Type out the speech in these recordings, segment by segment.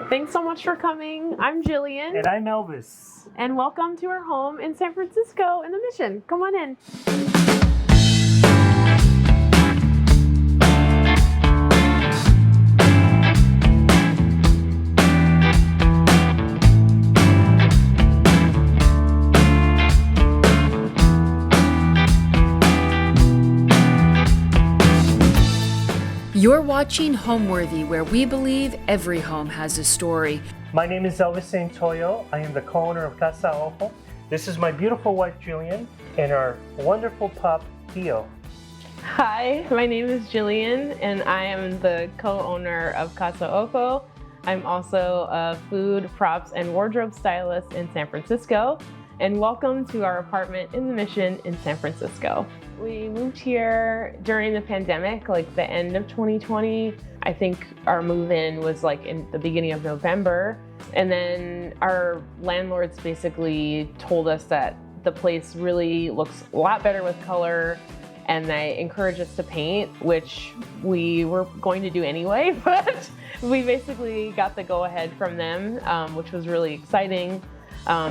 Thanks so much for coming. I'm Jillian. And I'm Elvis. And welcome to our home in San Francisco in the Mission. Come on in. You're watching Homeworthy, where we believe every home has a story. My name is Elvis Santoyo. I am the co-owner of Casa Ojo. This is my beautiful wife, Jillian, and our wonderful pup, Theo. Hi, my name is Jillian, and I am the co-owner of Casa Ojo. I'm also a food, props, and wardrobe stylist in San Francisco. And welcome to our apartment in the Mission in San Francisco. We moved here during the pandemic, like the end of 2020. I think our move-in was like in the beginning of November. And then our landlords basically told us that the place really looks a lot better with color, and they encouraged us to paint, which we were going to do anyway, but we basically got the go-ahead from them, which was really exciting.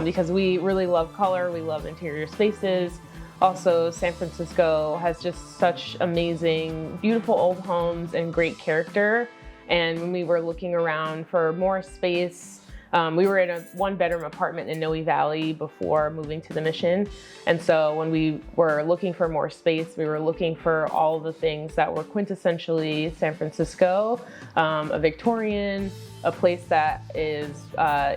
Because we really love color, we love interior spaces. Also, San Francisco has just such amazing, beautiful old homes and great character. And when we were looking around for more space, we were in a one-bedroom apartment in Noe Valley before moving to the Mission. And so when we were looking for more space, we were looking for all the things that were quintessentially San Francisco, a Victorian, a place that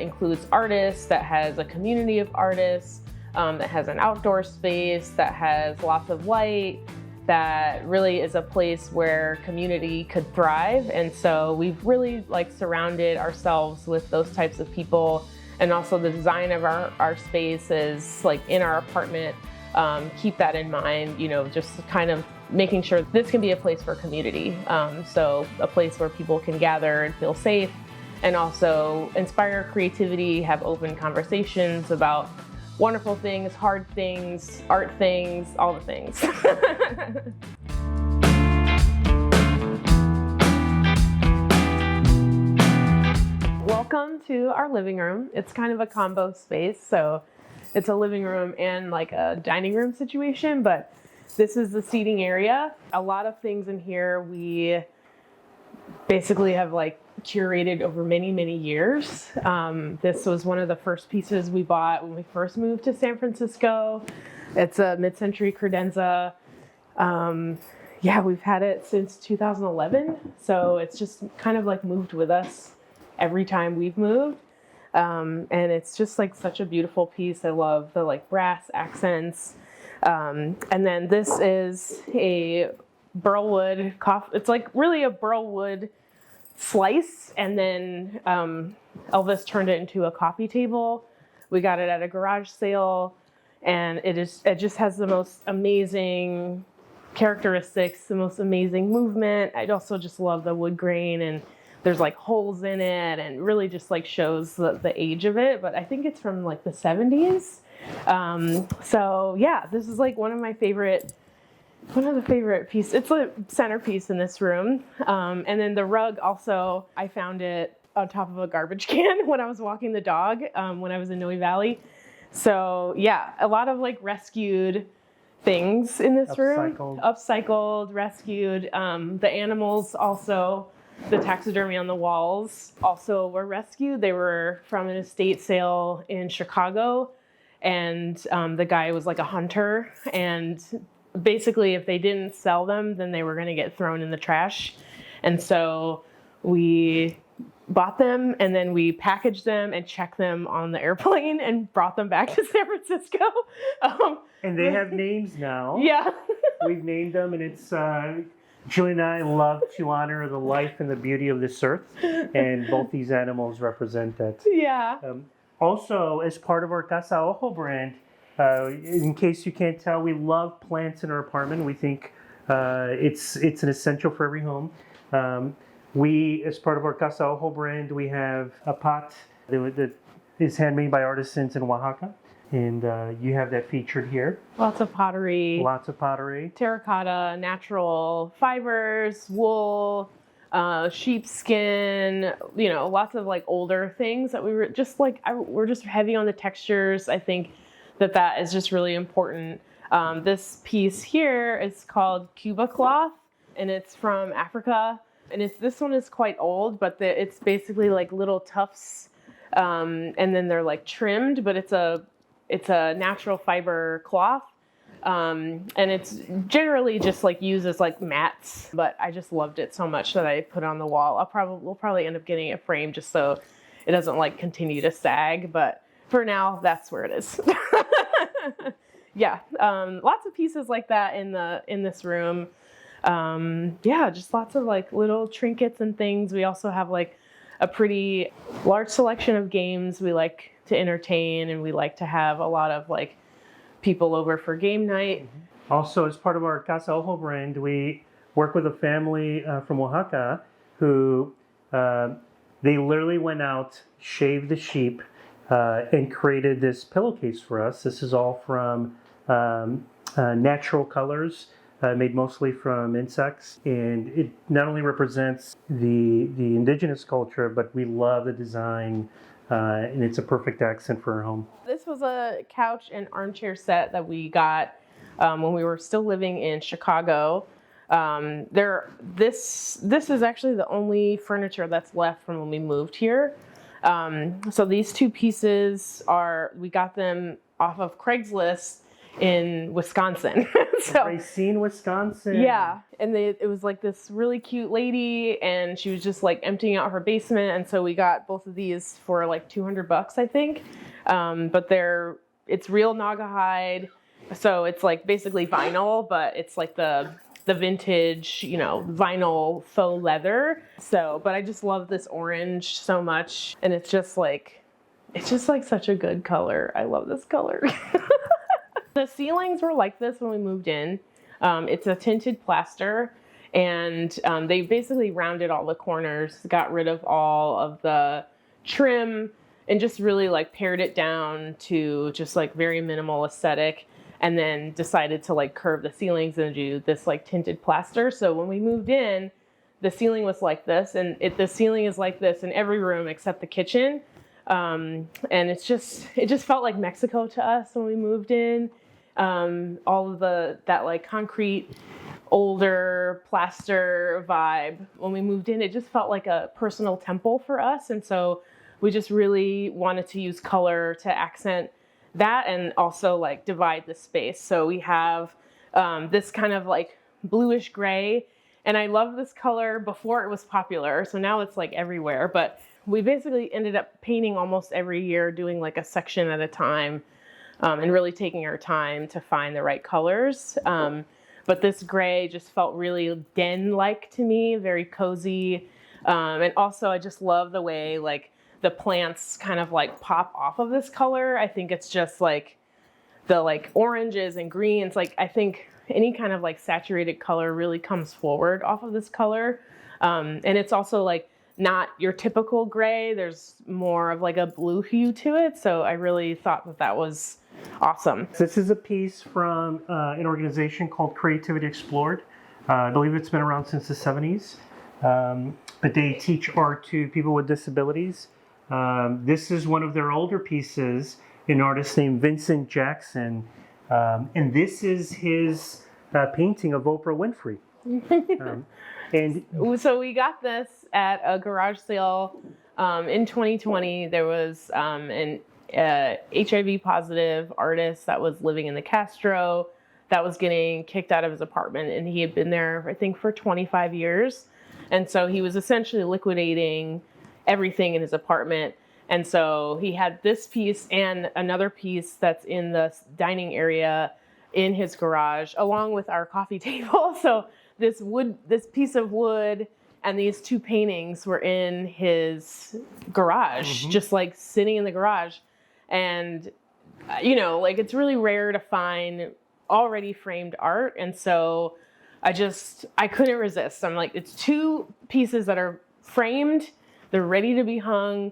includes artists, that has a community of artists, that has an outdoor space, that has lots of light, that really is a place where community could thrive. And so we've really surrounded ourselves with those types of people. And also the design of our space is in our apartment, keep that in mind, just kind of making sure this can be a place for community. So a place where people can gather and feel safe, and also inspire creativity, have open conversations about wonderful things, hard things, art things, all the things. Welcome to our living room. It's kind of a combo space, so it's a living room and a dining room situation, but this is the seating area. A lot of things in here we basically have curated over many, many years. This was one of the first pieces we bought when we first moved to San Francisco. It's a mid-century credenza. We've had it since 2011. So it's just kind of moved with us every time we've moved. And it's just such a beautiful piece. I love the brass accents. And then this is a burlwood coffee. It's really a burlwood slice, and then Elvis turned it into a coffee table. We got it at a garage sale, and it just has the most amazing characteristics, the most amazing movement. I also just love the wood grain, and there's holes in it, and really just shows the age of it. But I think it's from the 70s. So yeah, this is one of the favorite pieces. It's a centerpiece in this room. And then the rug also, I found it on top of a garbage can when I was walking the dog, when I was in Noe Valley. So yeah, a lot of rescued things in this room. Upcycled, rescued. The animals also, the taxidermy on the walls also were rescued. They were from an estate sale in Chicago. And the guy was a hunter, and basically if they didn't sell them, then they were going to get thrown in the trash. And so we bought them, and then we packaged them and checked them on the airplane and brought them back to San Francisco. And they have names now. Yeah. We've named them, and it's Julie and I love to honor the life and the beauty of this earth, and both these animals represent that. Yeah. Also, as part of our Casa Ojo brand, in case you can't tell, we love plants in our apartment. We think it's an essential for every home. We, as part of our Casa Ojo brand, we have a pot that is handmade by artisans in Oaxaca. And you have that featured here. Lots of pottery. Lots of pottery. Terracotta, natural fibers, wool, sheepskin, lots of like older things that we were just like, we're just heavy on the textures. I think that is just really important. This piece here is called Cuba cloth, and it's from Africa. And this one is quite old, but it's basically like little tufts, and then they're like trimmed, but it's a natural fiber cloth. And it's generally just like used as like mats, but I just loved it so much that I put it on the wall. We'll probably end up getting it framed just so it doesn't like continue to sag, but for now, that's where it is. Yeah, lots of pieces like that in this room. Just lots of like little trinkets and things. We also have like a pretty large selection of games we like to entertain, and we like to have a lot of like people over for game night. Also, as part of our Casa Ojo brand, we work with a family from Oaxaca who they literally went out, shaved the sheep, and created this pillowcase for us. This is all from natural colors, made mostly from insects, and it not only represents the indigenous culture, but we love the design, and it's a perfect accent for our home. This was a couch and armchair set that we got when we were still living in Chicago. This is actually the only furniture that's left from when we moved here. So these two pieces we got them off of Craigslist in Wisconsin. So, Racine, Wisconsin. Yeah, and it was like this really cute lady, and she was just like emptying out her basement, and so we got both of these for like $200, I think. But it's real Naugahyde, so it's like basically vinyl, but it's like the vintage, vinyl faux leather. So, but I just love this orange so much, and it's just like such a good color. I love this color. The ceilings were like this when we moved in. It's a tinted plaster, and they basically rounded all the corners, got rid of all of the trim, and just really like pared it down to just like very minimal aesthetic, and then decided to like curve the ceilings and do this like tinted plaster. So when we moved in, the ceiling was like this, and the ceiling is like this in every room except the kitchen. And it just felt like Mexico to us when we moved in. All of that like concrete, older plaster vibe. When we moved in, it just felt like a personal temple for us. And so we just really wanted to use color to accent that and also like divide the space. So we have this kind of like bluish gray, and I love this color before it was popular. So now it's like everywhere, but we basically ended up painting almost every year, doing like a section at a time, and really taking our time to find the right colors. But this gray just felt really den-like to me, very cozy. And also I just love the way like the plants kind of like pop off of this color. I think it's just like the like oranges and greens. Like I think any kind of like saturated color really comes forward off of this color. And it's also like not your typical gray. There's more of like a blue hue to it. So I really thought that was awesome. This is a piece from an organization called Creativity Explored. I believe it's been around since the 70s. But they teach art to people with disabilities. This is one of their older pieces, an artist named Vincent Jackson. And this is his painting of Oprah Winfrey. And so we got this at a garage sale in 2020. There was an HIV positive artist that was living in the Castro that was getting kicked out of his apartment, and he had been there, I think, for 25 years. And so he was essentially liquidating everything in his apartment. And so he had this piece and another piece that's in the dining area in his garage, along with our coffee table. So this piece of wood and these two paintings were in his garage, just like sitting in the garage. And, like it's really rare to find already framed art. And so I couldn't resist. I'm like, it's two pieces that are framed. They're ready to be hung.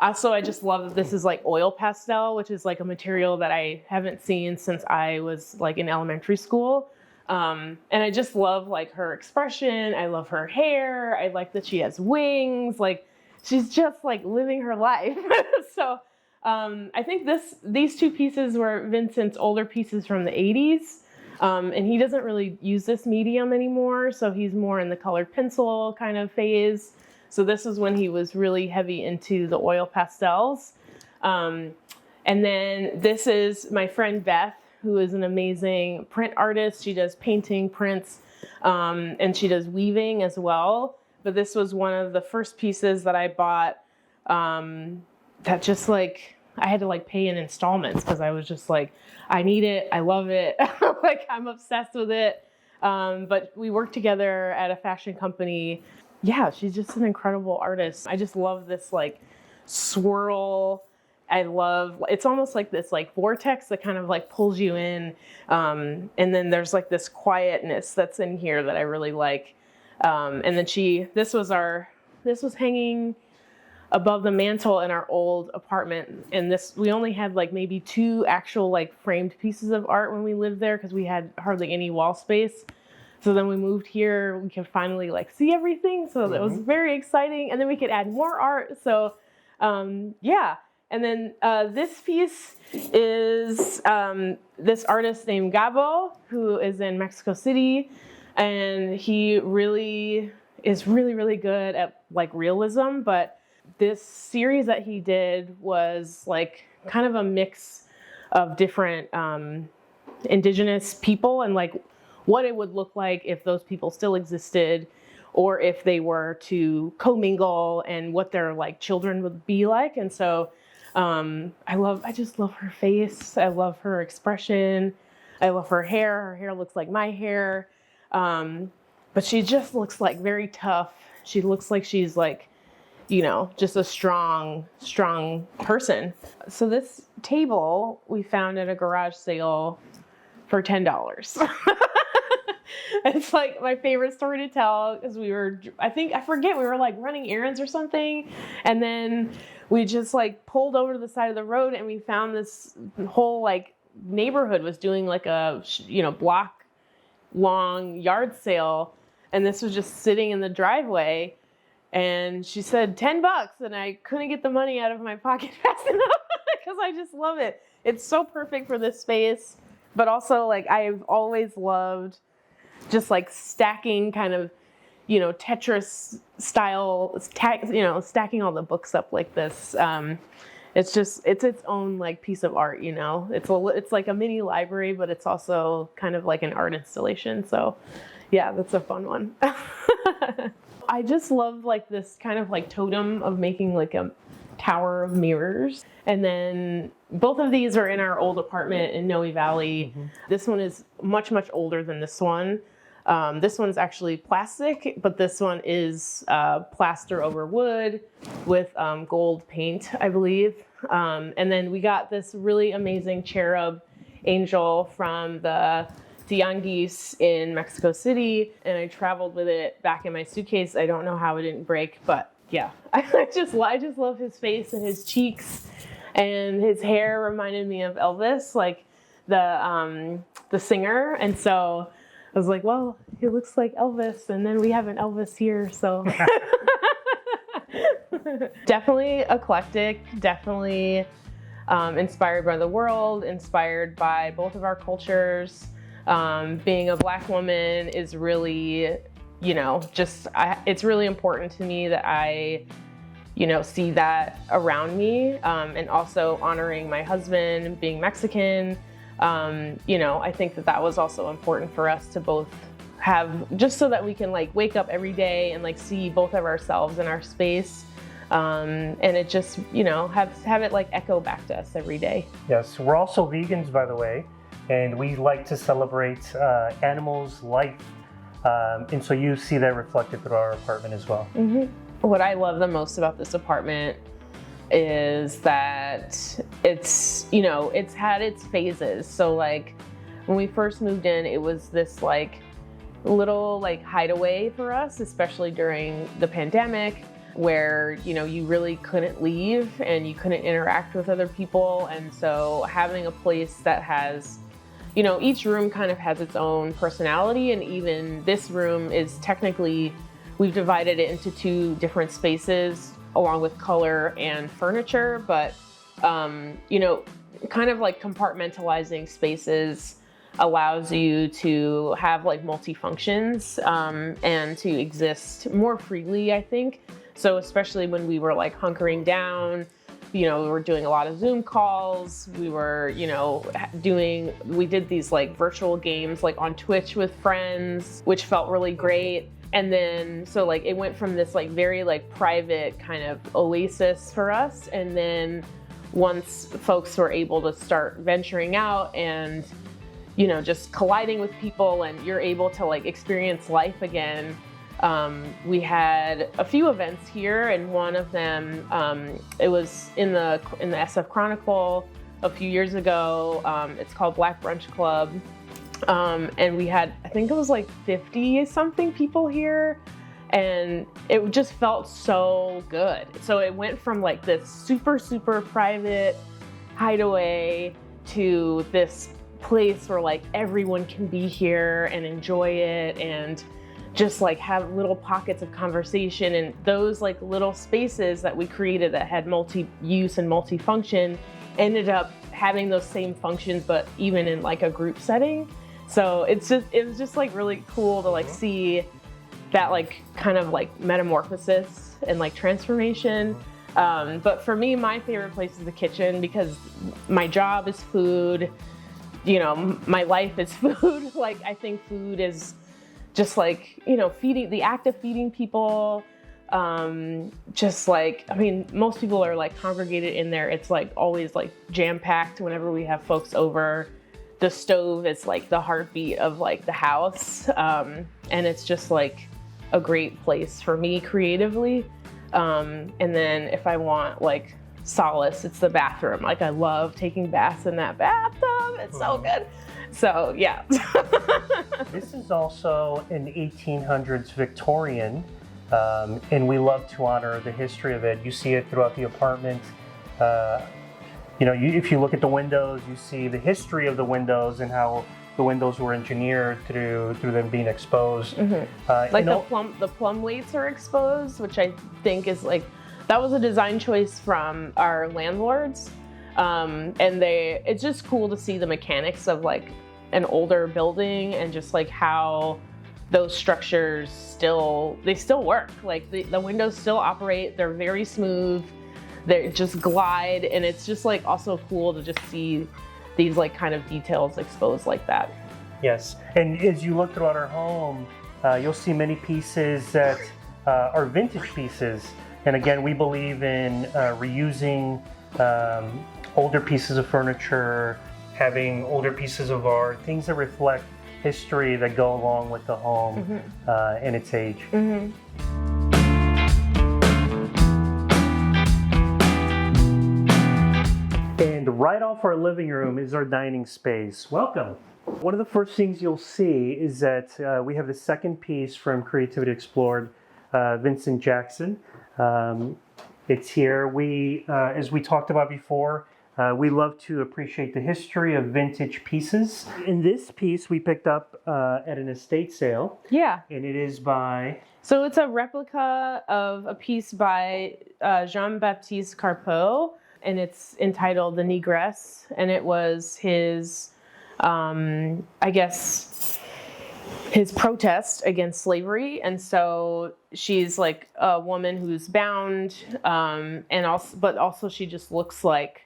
Also, I just love that this is like oil pastel, which is like a material that I haven't seen since I was like in elementary school. And I just love like her expression. I love her hair. I like that she has wings. Like she's just like living her life. So I think these two pieces were Vincent's older pieces from the 80s. And he doesn't really use this medium anymore. So he's more in the colored pencil kind of phase. So this is when he was really heavy into the oil pastels. And then this is my friend Beth, who is an amazing print artist. She does painting, prints, and she does weaving as well. But this was one of the first pieces that I bought that just like, I had to like pay in installments because I was just like, I need it. I love it. Like I'm obsessed with it. But we worked together at a fashion company. Yeah, she's just an incredible artist. I just love this like swirl. It's almost like this like vortex that kind of like pulls you in. And then there's like this quietness that's in here that I really like. And then this was hanging above the mantle in our old apartment. And we only had like maybe 2 actual like framed pieces of art when we lived there because we had hardly any wall space. So then we moved here, we could finally like see everything. So that was very exciting. And then we could add more art. So yeah. And then this piece is this artist named Gabo, who is in Mexico City. And he really is really good at like realism. But this series that he did was like kind of a mix of different indigenous people and like what it would look like if those people still existed or if they were to commingle and what their like children would be like. And so I just love her face. I love her expression. I love her hair. Her hair looks like my hair. But she just looks like very tough. She looks like she's like, you know, just a strong person. So this table we found at a garage sale for $10. It's like my favorite story to tell because we were like running errands or something. And then we just like pulled over to the side of the road and we found this whole like neighborhood was doing like a, block long yard sale. And this was just sitting in the driveway. And she said $10 and I couldn't get the money out of my pocket fast enough because I just love it. It's so perfect for this space. But also like I've always loved just like stacking kind of, Tetris style, stacking all the books up like this. It's its own like piece of art, It's like a mini library, but it's also kind of like an art installation. So yeah, that's a fun one. I just love like this kind of like totem of making like a tower of mirrors. And then both of these are in our old apartment in Noe Valley. Mm-hmm. This one is much older than this one. This one's actually plastic, but this one is plaster over wood with gold paint, I believe. And then we got this really amazing cherub angel from the Tianguis in Mexico City, and I traveled with it back in my suitcase. I don't know how it didn't break, but yeah, I just love his face and his cheeks, and his hair reminded me of Elvis, like the singer. And so I was like, well, he looks like Elvis, and then we have an Elvis here, so. Definitely eclectic, definitely inspired by the world, inspired by both of our cultures. Being a Black woman is really, it's really important to me that I, see that around me, and also honoring my husband, being Mexican. I think that was also important for us to both have, just so that we can like wake up every day and like see both of ourselves in our space. And it just, have it like echo back to us every day. Yes, we're also vegans, by the way. And we like to celebrate animals' life. And so you see that reflected through our apartment as well. Mm-hmm. What I love the most about this apartment is that it's had its phases. So like when we first moved in, it was this like little like hideaway for us, especially during the pandemic, where, you really couldn't leave and you couldn't interact with other people. And so having a place that has each room kind of has its own personality, and even this room is technically, we've divided it into two different spaces along with color and furniture, but kind of like compartmentalizing spaces allows you to have like multi-functions and to exist more freely, I think. So especially when we were like hunkering down, we were doing a lot of Zoom calls. We were, we did these like virtual games like on Twitch with friends, which felt really great. And then, so like it went from this like very like private kind of oasis for us. And then once folks were able to start venturing out and, just colliding with people, and you're able to like experience life again. We had a few events here, and one of them, it was in the SF Chronicle a few years ago. It's called Black Brunch Club. And we had, I think it was like 50 something people here, and it just felt so good. So it went from like this super, super private hideaway to this place where like everyone can be here and enjoy it and just like have little pockets of conversation. And those like little spaces that we created that had multi-use and multi-function ended up having those same functions, but even in like a group setting. So it was just like really cool to like see that like kind of like metamorphosis and like transformation. But for me, my favorite place is the kitchen, because my job is food. My life is food. Like, I think food is just like, feeding, the act of feeding people. Just like, most people are like congregated in there. It's like always like jam-packed whenever we have folks over. The stove is like the heartbeat of like the house. And it's just like a great place for me creatively. And then if I want like solace, it's the bathroom. Like, I love taking baths in that bathtub. It's so good. So yeah. This is also an 1800s Victorian, and we love to honor the history of it. You see it throughout the apartment. If you look at the windows, you see the history of the windows and how the windows were engineered through them being exposed. Mm-hmm. Like the plumb weights are exposed, which I think is like, that was a design choice from our landlords. And it's just cool to see the mechanics of like an older building and just like how those structures still work. Like the windows still operate. They're very smooth. They just glide. And it's just like also cool to just see these like kind of details exposed like that. Yes. And as you look throughout our home, you'll see many pieces that are vintage pieces. And again, we believe in reusing older pieces of furniture, having older pieces of art, things that reflect history that go along with the home and its age. Mm-hmm. And right off our living room is our dining space. Welcome. One of the first things you'll see is that we have the second piece from Creativity Explored, Vincent Jackson. It's here. As we talked about before, we love to appreciate the history of vintage pieces. In this piece, we picked up at an estate sale. Yeah. And it is by... So it's a replica of a piece by Jean-Baptiste Carpeau, and it's entitled The Negress. And it was his, his protest against slavery. And so she's like a woman who's bound, but also she just looks like,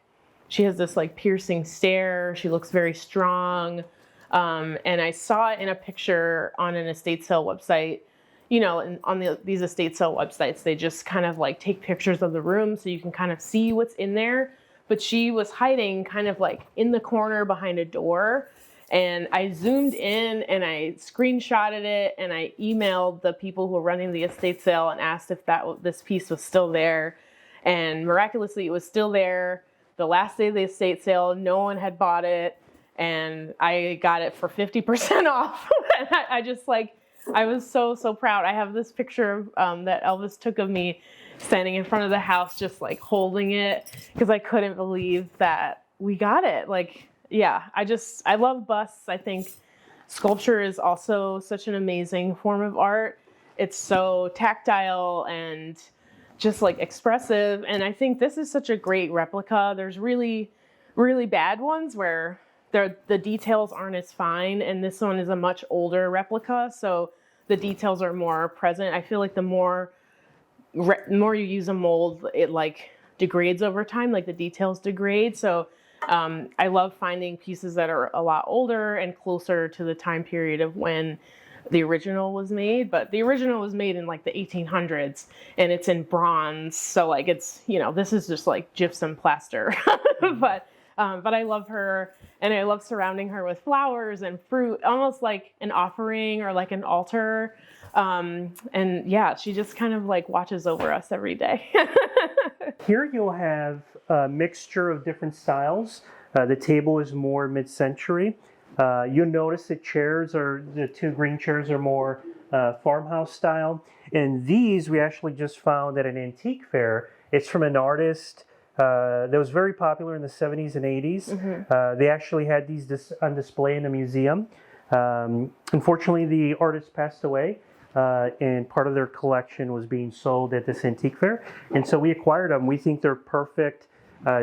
she has this like piercing stare. She looks very strong. And I saw it in a picture on an estate sale website. And on these estate sale websites, they just kind of like take pictures of the room so you can kind of see what's in there. But she was hiding kind of like in the corner behind a door. And I zoomed in and I screenshotted it and I emailed the people who were running the estate sale and asked if this piece was still there. And miraculously, it was still there. The last day of the estate sale, no one had bought it. And I got it for 50% off. And I was so, so proud. I have this picture that Elvis took of me standing in front of the house, just like holding it, because I couldn't believe that we got it. Like, yeah, I love busts. I think sculpture is also such an amazing form of art. It's so tactile and just like expressive. And I think this is such a great replica. There's really, really bad ones where the details aren't as fine. And this one is a much older replica. So the details are more present. I feel like the more you use a mold, it like degrades over time, like the details degrade. So I love finding pieces that are a lot older and closer to the time period of when the original was made. But the original was made in like the 1800s and it's in bronze. So like it's, this is just like gypsum plaster. But I love her, and I love surrounding her with flowers and fruit, almost like an offering or like an altar. And yeah, she just kind of like watches over us every day. Here you'll have a mixture of different styles. The table is more mid-century. You'll notice the two green chairs are more farmhouse style. And these we actually just found at an antique fair. It's from an artist that was very popular in the 70s and 80s. Mm-hmm. They actually had these on display in a museum. Unfortunately, the artist passed away. And part of their collection was being sold at this antique fair. And so we acquired them. We think they're perfect.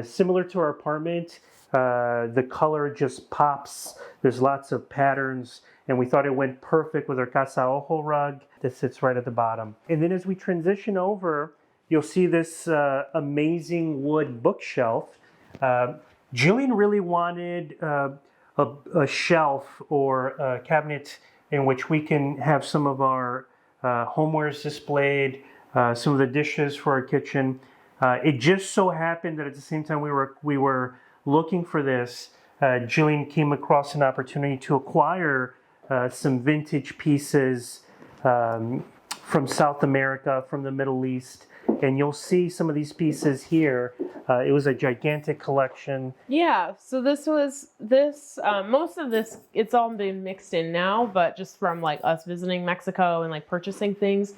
Similar to our apartment, the color just pops. There's lots of patterns. And we thought it went perfect with our Casa Ojo rug that sits right at the bottom. And then as we transition over, you'll see this amazing wood bookshelf. Jillian really wanted a shelf or a cabinet in which we can have some of our homewares displayed, some of the dishes for our kitchen. It just so happened that at the same time we were looking for this, Jillian came across an opportunity to acquire some vintage pieces from South America, from the Middle East. And you'll see some of these pieces here. It was a gigantic collection. Yeah, so most of this, it's all been mixed in now, but just from like us visiting Mexico and like purchasing things.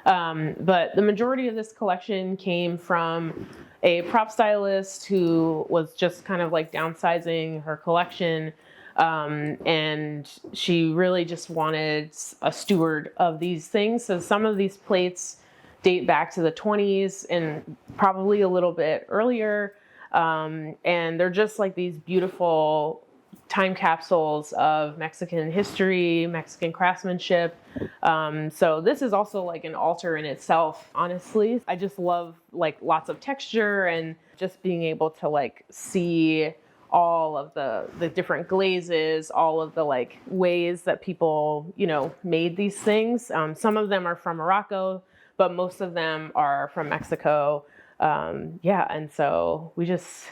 But the majority of this collection came from a prop stylist who was just kind of like downsizing her collection. And she really just wanted a steward of these things. So some of these plates date back to the 20s and probably a little bit earlier. And they're just like these beautiful time capsules of Mexican history, Mexican craftsmanship. So this is also like an altar in itself, honestly. I just love like lots of texture and just being able to like see all of the different glazes, all of the like ways that people, made these things. Some of them are from Morocco, but most of them are from Mexico. And so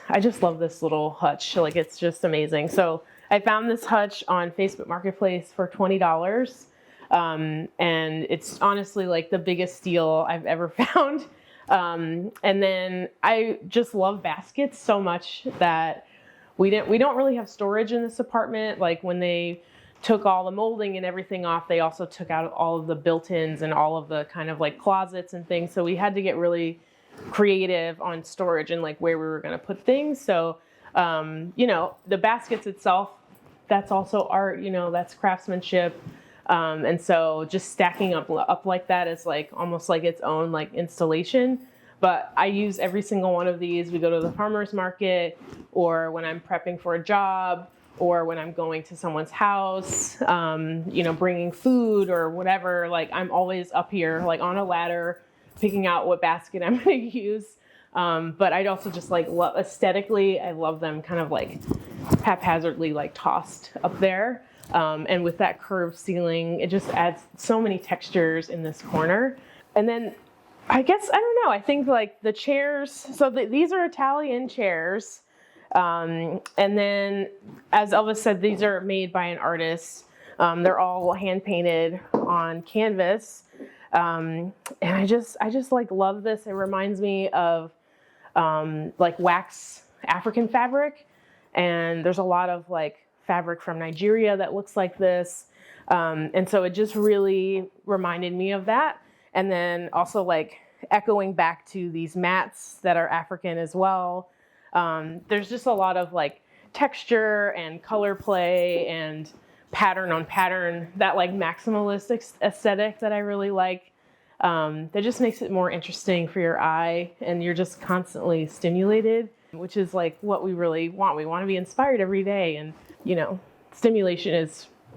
I just love this little hutch. Like, it's just amazing. So I found this hutch on Facebook Marketplace for $20. And it's honestly like the biggest steal I've ever found. And then I just love baskets so much that we don't really have storage in this apartment. Like, when they took all the molding and everything off, they also took out all of the built-ins and all of the kind of like closets and things. So we had to get really creative on storage and like where we were going to put things. So, the baskets itself, that's also art, that's craftsmanship. And so just stacking up like that is like almost like its own like installation. But I use every single one of these. We go to the farmer's market, or when I'm prepping for a job, or when I'm going to someone's house, bringing food or whatever. Like, I'm always up here, like on a ladder, picking out what basket I'm going to use. But I'd also just like aesthetically, I love them kind of like haphazardly like tossed up there. And with that curved ceiling, it just adds so many textures in this corner. And then I don't know, I think like the chairs, so these are Italian chairs. And then, as Elvis said, these are made by an artist. They're all hand painted on canvas. And I just like love this. It reminds me of like wax African fabric. And there's a lot of like fabric from Nigeria that looks like this. And so it just really reminded me of that. And then also like echoing back to these mats that are African as well. There's just a lot of like texture and color play and pattern on pattern, that like maximalist aesthetic that I really like. That just makes it more interesting for your eye, and you're just constantly stimulated, which is like what we really want. We want to be inspired every day, and stimulation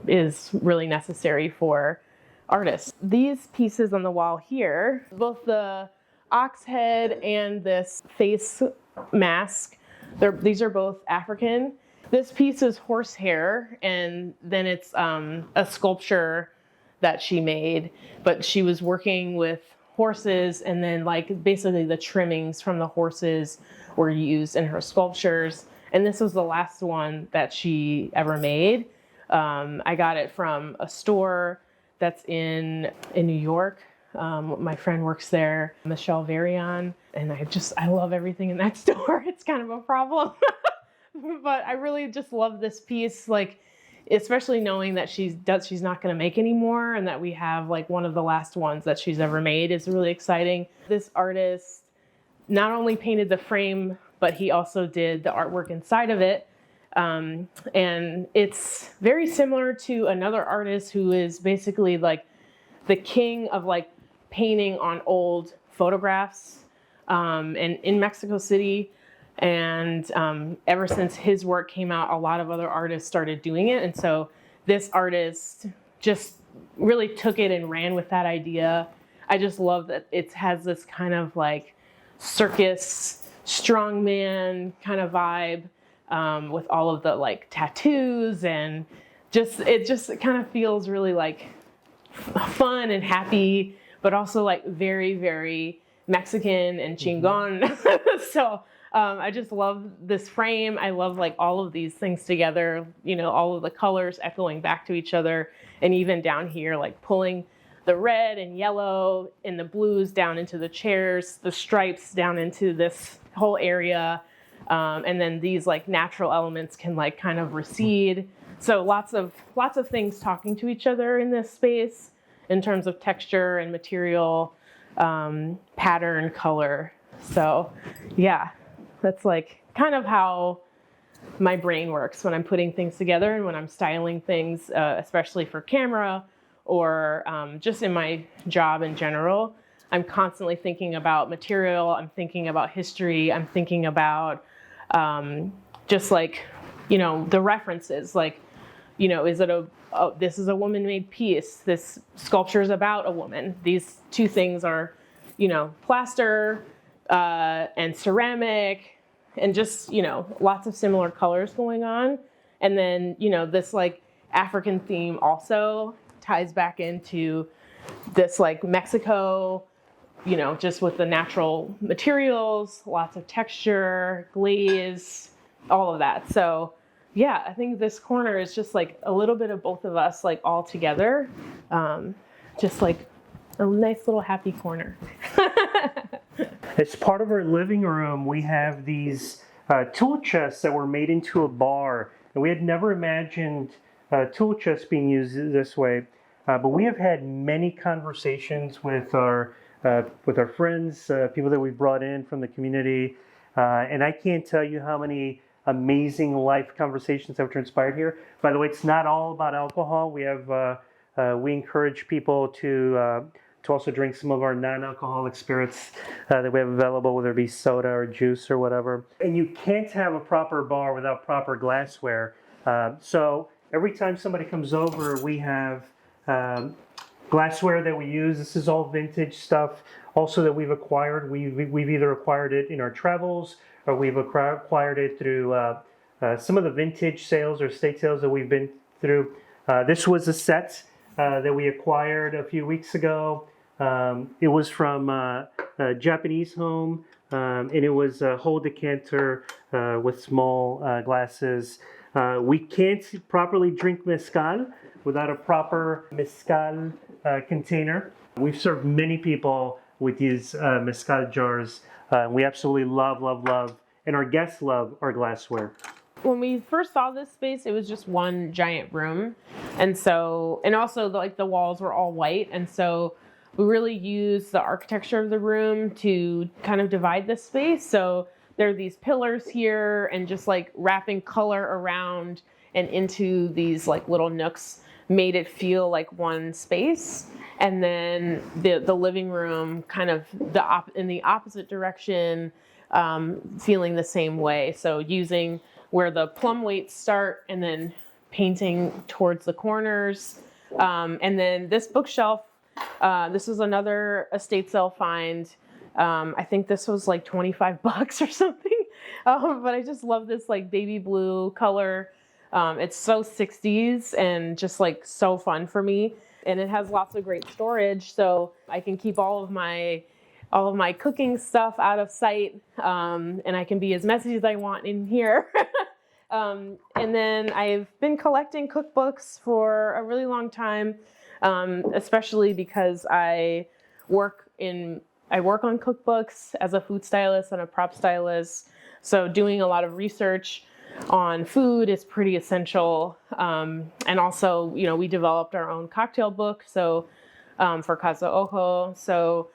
is really necessary for artists. These pieces on the wall here, both the ox head and this face mask, these are both African. This piece is horsehair, and then it's a sculpture that she made, but she was working with horses, and then like basically the trimmings from the horses were used in her sculptures. And this was the last one that she ever made. I got it from a store that's in New York. My friend works there, Michelle Varian, and I love everything in that store. It's kind of a problem. But I really just love this piece, like, especially knowing that she's not going to make any more, and that we have like one of the last ones that she's ever made is really exciting. This artist not only painted the frame, but he also did the artwork inside of it. And it's very similar to another artist who is basically like the king of like painting on old photographs, and in Mexico City. And ever since his work came out, a lot of other artists started doing it. And so this artist just really took it and ran with that idea. I just love that it has this kind of like circus, strongman kind of vibe, with all of the like tattoos, and it kind of feels really like fun and happy, but also like very, very Mexican and chingon. So I just love this frame. I love like all of these things together, all of the colors echoing back to each other. And even down here, like pulling the red and yellow and the blues down into the chairs, the stripes down into this whole area. And then these like natural elements can like kind of recede. So lots of things talking to each other in this space in terms of texture and material, pattern, color. So yeah. That's like kind of how my brain works when I'm putting things together and when I'm styling things, especially for camera or just in my job in general. I'm constantly thinking about material. I'm thinking about history. I'm thinking about just like, the references. Like, is it this is a woman-made piece. This sculpture is about a woman. These two things are, plaster, and ceramic, and just, lots of similar colors going on. And then, this like African theme also ties back into this like Mexico, just with the natural materials, lots of texture, glaze, all of that. So yeah, I think this corner is just like a little bit of both of us, like all together. Just like a nice little happy corner. As part of our living room, we have these tool chests that were made into a bar. And we had never imagined tool chests being used this way. But we have had many conversations with our friends, people that we've brought in from the community. And I can't tell you how many amazing life conversations have transpired here. By the way, it's not all about alcohol. We encourage people to also drink some of our non-alcoholic spirits that we have available, whether it be soda or juice or whatever. And you can't have a proper bar without proper glassware. So every time somebody comes over, we have glassware that we use. This is all vintage stuff also that we've acquired. We've either acquired it in our travels, or we've acquired it through some of the vintage sales or estate sales that we've been through. This was a set that we acquired a few weeks ago. It was from a Japanese home, and it was a whole decanter with small glasses. We can't properly drink mezcal without a proper mezcal container. We've served many people with these mezcal jars. We absolutely love, and our guests love our glassware. When we first saw this space, it was just one giant room. And also like the walls were all white. And so we really used the architecture of the room to kind of divide the space. So there are these pillars here, and just like wrapping color around and into these like little nooks made it feel like one space. And then the living room kind of in the opposite direction, feeling the same way. So using where the plum weights start and then painting towards the corners. And then this bookshelf, this is another estate sale find. I think this was like $25 or something. But I just love this like baby blue color. It's so 60s and just like so fun for me. And it has lots of great storage, so I can keep all of my cooking stuff out of sight, and I can be as messy as I want in here. And then I've been collecting cookbooks for a really long time, especially because I work on cookbooks as a food stylist and a prop stylist. So doing a lot of research on food is pretty essential. And also, we developed our own cocktail book, so for Casa Ojo. So,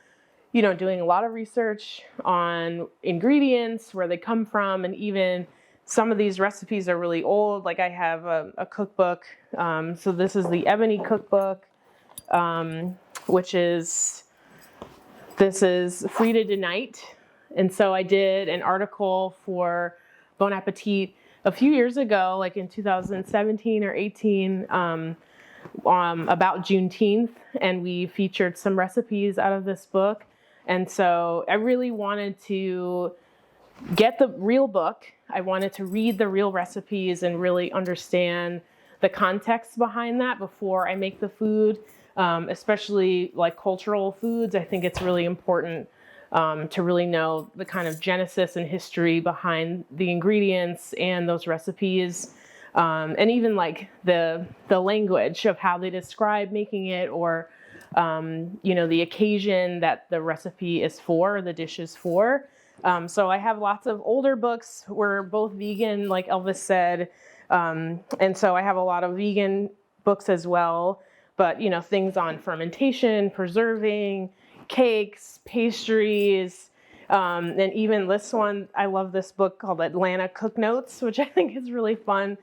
doing a lot of research on ingredients, where they come from, and even some of these recipes are really old. Like I have a cookbook. So this is the Ebony cookbook, this is Frida de Night. And so I did an article for Bon Appetit a few years ago, like in 2017 or 18, about Juneteenth, and we featured some recipes out of this book. And so I really wanted to get the real book. I wanted to read the real recipes and really understand the context behind that before I make the food, especially like cultural foods. I think it's really important to really know the kind of genesis and history behind the ingredients and those recipes, and even like the language of how they describe making it, or the occasion that the recipe is for, the dish is for. So I have lots of older books. We're both vegan, like Elvis said, and so I have a lot of vegan books as well. But things on fermentation, preserving, cakes, pastries, and even this one, I love this book called Atlanta Cook Notes, which I think is really fun.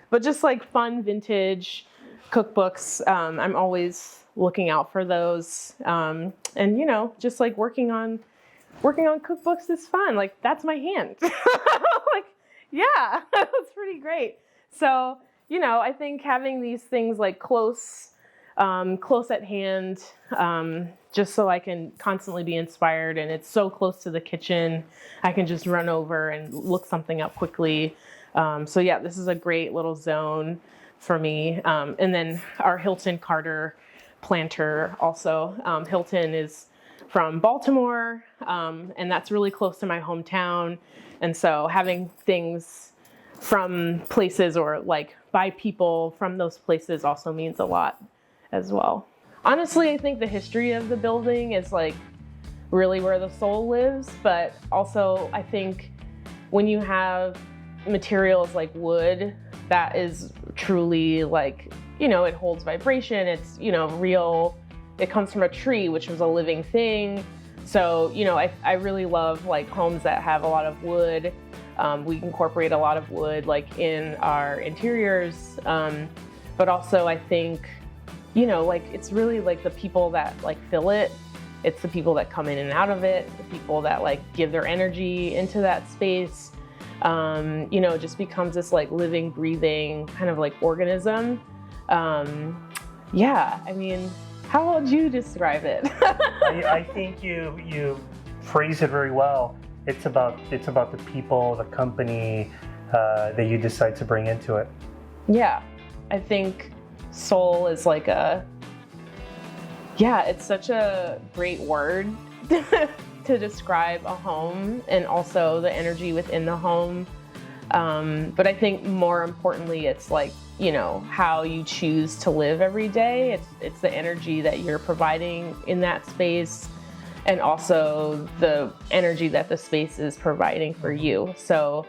But just like fun vintage cookbooks, I'm always looking out for those. And just like working on cookbooks is fun. Like that's my hand. Like, yeah, that's pretty great. So, I think having these things like close at hand, just so I can constantly be inspired, and it's so close to the kitchen, I can just run over and look something up quickly. So yeah, this is a great little zone for me. And then our Hilton Carter planter also. Hilton is from Baltimore, and that's really close to my hometown. And so having things from places or like by people from those places also means a lot as well. Honestly, I think the history of the building is like really where the soul lives, but also I think when you have materials like wood, that is truly like, it holds vibration. It's, real. It comes from a tree, which was a living thing. So, I really love like homes that have a lot of wood. We incorporate a lot of wood like in our interiors. But also I think, like it's really like the people that like fill it. It's the people that come in and out of it, the people that like give their energy into that space. It just becomes this like living, breathing kind of like organism. Yeah, I mean, how would you describe it? I think you phrase it very well. It's about the people, the company that you decide to bring into it. Yeah, I think soul is like it's such a great word to describe a home, and also the energy within the home. But I think more importantly, it's like, how you choose to live every day. It's the energy that you're providing in that space, and also the energy that the space is providing for you. So,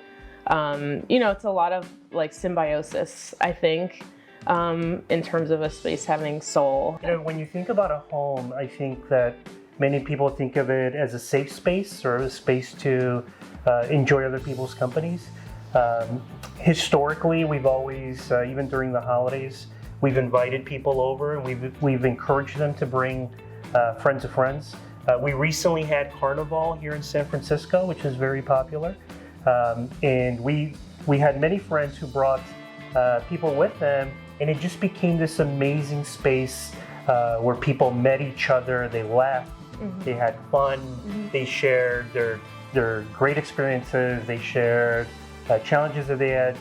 it's a lot of like symbiosis, I think, in terms of a space having soul. When you think about a home, I think that Many people think of it as a safe space or a space to enjoy other people's companies. Historically, we've always, even during the holidays, we've invited people over and we've encouraged them to bring friends of friends. We recently had Carnival here in San Francisco, which is very popular. And we had many friends who brought people with them, and it just became this amazing space where people met each other, they laughed, they had fun, they shared their great experiences, they shared challenges that they had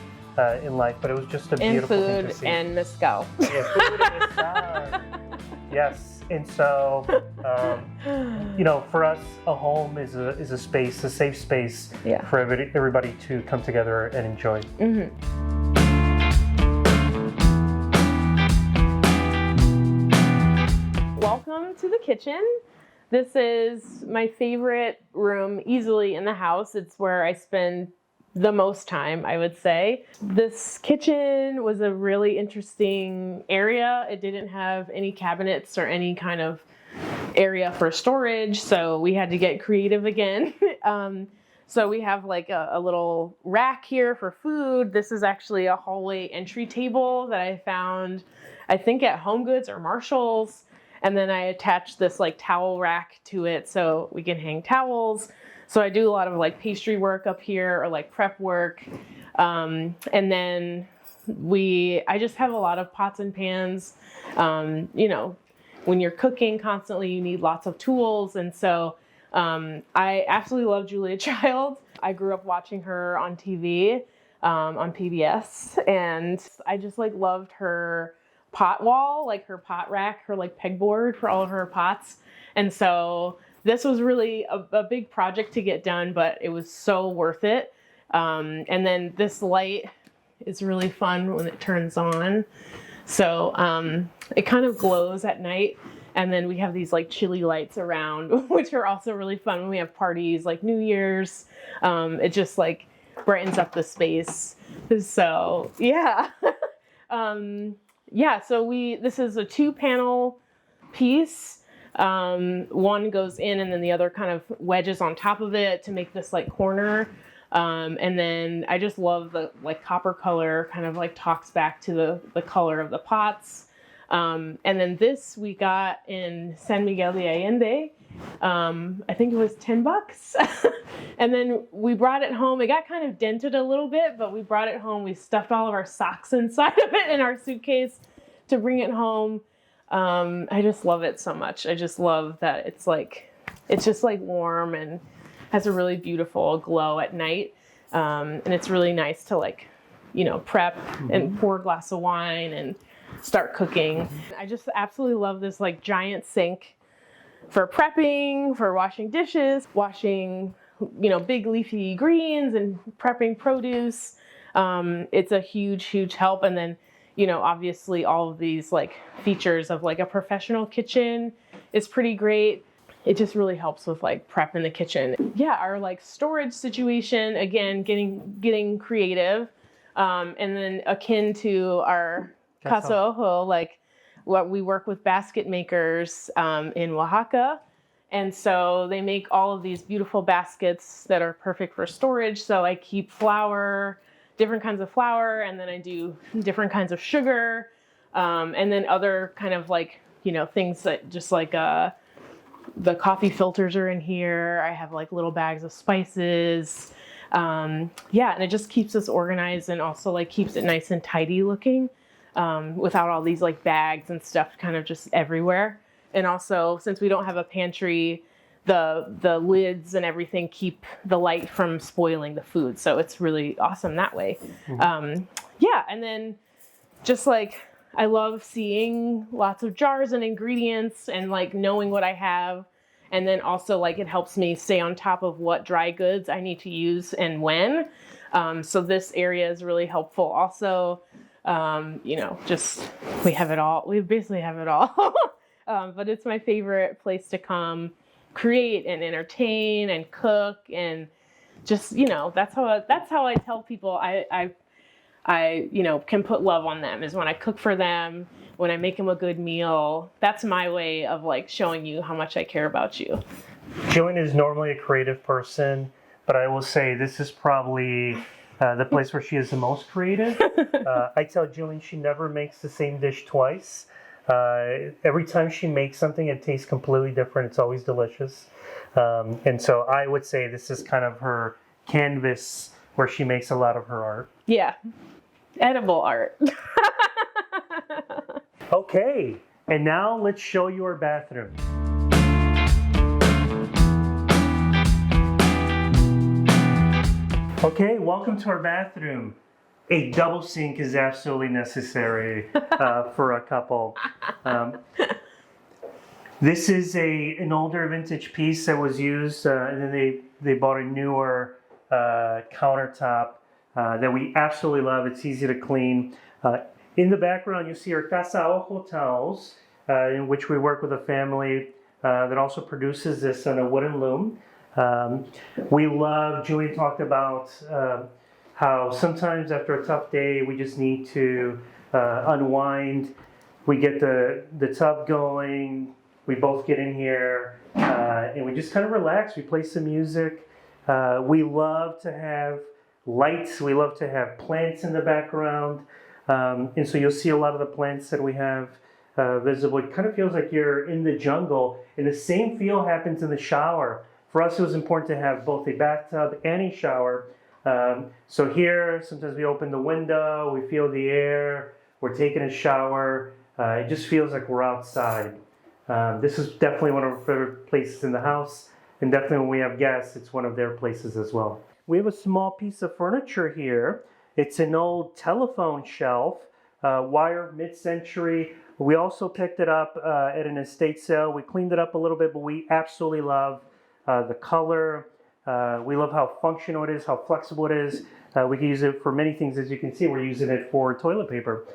in life, but it was just a beautiful thing to see. And mezcal. Yeah, food and mezcal. Yes. And so, for us, a home is a space, a safe space for everybody to come together and enjoy. Welcome to the kitchen. This is my favorite room easily in the house. It's where I spend the most time, I would say. This kitchen was a really interesting area. It didn't have any cabinets or any kind of area for storage, so we had to get creative again. So we have like a little rack here for food. This is actually a hallway entry table that I found, I think at HomeGoods or Marshall's. And then I attached this like towel rack to it so we can hang towels. So I do a lot of like pastry work up here or like prep work. And then I just have a lot of pots and pans. When you're cooking constantly, you need lots of tools. And so I absolutely love Julia Child. I grew up watching her on TV, on PBS. And I just like loved her pot wall, like her pot rack, her like pegboard for all of her pots. And so this was really a big project to get done, but it was so worth it. And then this light is really fun when it turns on. So it kind of glows at night. And then we have these like chilly lights around, which are also really fun when we have parties like New Year's. It just like brightens up the space. So yeah. So this is a 2-panel piece. One goes in and then the other kind of wedges on top of it to make this like corner. And then I just love the like copper color kind of like talks back to the color of the pots. And then this we got in San Miguel de Allende. I think it was $10. And then we brought it home. It got kind of dented a little bit, but we brought it home. We stuffed all of our socks inside of it in our suitcase to bring it home. I just love it so much. I just love that it's just like warm and has a really beautiful glow at night. And it's really nice to like, prep and pour a glass of wine and start cooking. I just absolutely love this like giant sink for prepping, for washing dishes, washing, big leafy greens and prepping produce. It's a huge, huge help. And then, obviously all of these like features of like a professional kitchen is pretty great. It just really helps with like prep in the kitchen. Yeah, our like storage situation, again, getting creative. And then akin to our Casa Ojo, like what we work with basket makers in Oaxaca. And so they make all of these beautiful baskets that are perfect for storage. So I keep flour, different kinds of flour, and then I do different kinds of sugar, and then other kind of like, things that just like the coffee filters are in here. I have like little bags of spices. And it just keeps us organized and also like keeps it nice and tidy looking without all these like bags and stuff kind of just everywhere. And also, since we don't have a pantry, the lids and everything keep the light from spoiling the food. So it's really awesome that way. And then just like, I love seeing lots of jars and ingredients and like knowing what I have. And then also like it helps me stay on top of what dry goods I need to use and when. So this area is really helpful. Also, just we have it all. We basically have it all. But it's my favorite place to come create and entertain and cook and just, that's how I tell people I, can put love on them is when I cook for them, when I make them a good meal. That's my way of like showing you how much I care about you. Jillian is normally a creative person, but I will say this is probably the place where she is the most creative. I tell Jillian she never makes the same dish twice. Every time she makes something, it tastes completely different. It's always delicious. And so I would say this is kind of her canvas where she makes a lot of her art. Yeah, edible art. Okay, and now let's show you our bathroom. Okay, welcome to our bathroom. A double sink is absolutely necessary for a couple. This is an older vintage piece that was used, and then they bought a newer countertop that we absolutely love. It's easy to clean. In the background, you see our Casa Ojo towels, in which we work with a family that also produces this on a wooden loom. We love, Julie talked about how sometimes after a tough day, we just need to unwind. We get the tub going, we both get in here, and we just kind of relax. We play some music. We love to have lights. We love to have plants in the background. And so you'll see a lot of the plants that we have visible. It kind of feels like you're in the jungle. And the same feel happens in the shower. For us, it was important to have both a bathtub and a shower. So here, sometimes we open the window, we feel the air, we're taking a shower. It just feels like we're outside. This is definitely one of our favorite places in the house. And definitely when we have guests, it's one of their places as well. We have a small piece of furniture here. It's an old telephone shelf, wire mid-century. We also picked it up at an estate sale. We cleaned it up a little bit, but we absolutely love the color. We love how functional it is, how flexible it is. We can use it for many things. As you can see, we're using it for toilet paper.